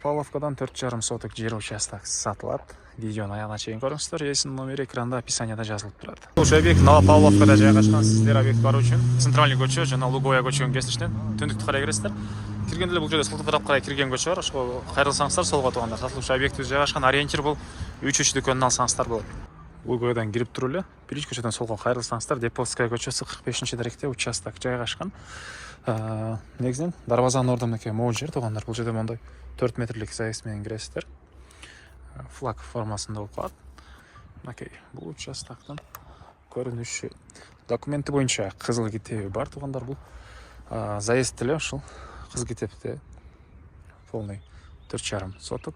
Павловкадан 4,5 соток жер участокасы сатылат. Видеоны аяғына чейин көріңіздер. Есімнің номері экранда описанияда жазылып тұрады. Бұл объект Павловкада жайгашкан. Сіздер объект бару үчүн центральный көчө жана Луговая көчөнүн кесиштен түндүктү карай киресиздер. Киргенде бул жерде султу тарап карай кирген көчө бар. Ошол кайрылсаңыздар солго туугандар. Сатылуучу объектибиз жайгашкан. Ориентир бул 3 дүкөнүн алсаңыздар болот. Луговиядан кирип туруп эле биринчи көчөдөн солго кайрылсаңыздар Деповская көчөсү 45-даректе участок жайгашкан. Негизинен дарбазанын ордунуки могул жер туугандар. Бул жерде мондай 4 метрлик заезд менен киресиздер. Флаг формасында болуп калат. Мынакей бул участоктун көрүнүшү. Документи боюнча кызыл китеби бар туугандар. Бул заезд эле ушул кызыл китепте полный 4,5 соток.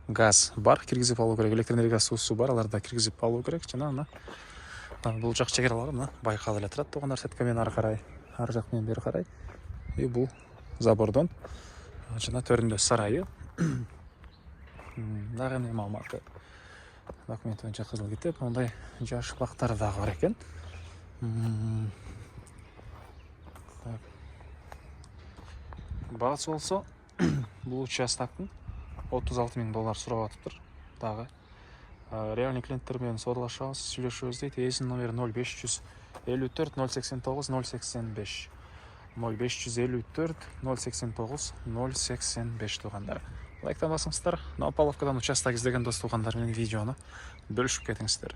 Газ бар, киргизип алуу керек. Электр энергиясы суу бар, аларды киргизип алуу керек. Жана мына бул жак чегералары мына байкалып эле турат туугандар. Сетка менен ары карай, ар жак менен бери карай. И бул забордон жана төрүндө сарайы. Дагы эмне маалыматы? Документ боюнча кызыл китеп, мондай жаш бактары дагы бар экен. Баасы болсо бул участоктун $36,000 сурап атыптыр. Дагы реальный клиенттер менен соодалашабыз, сүйлөшөбүз дейт. Эсин номери 0554 089 085. 0554 089 085 туугандар. Лайктан басыңыздар. Павловкадан участок издеген дос туугандар менен видеону бөлүшүп кетиңиздер.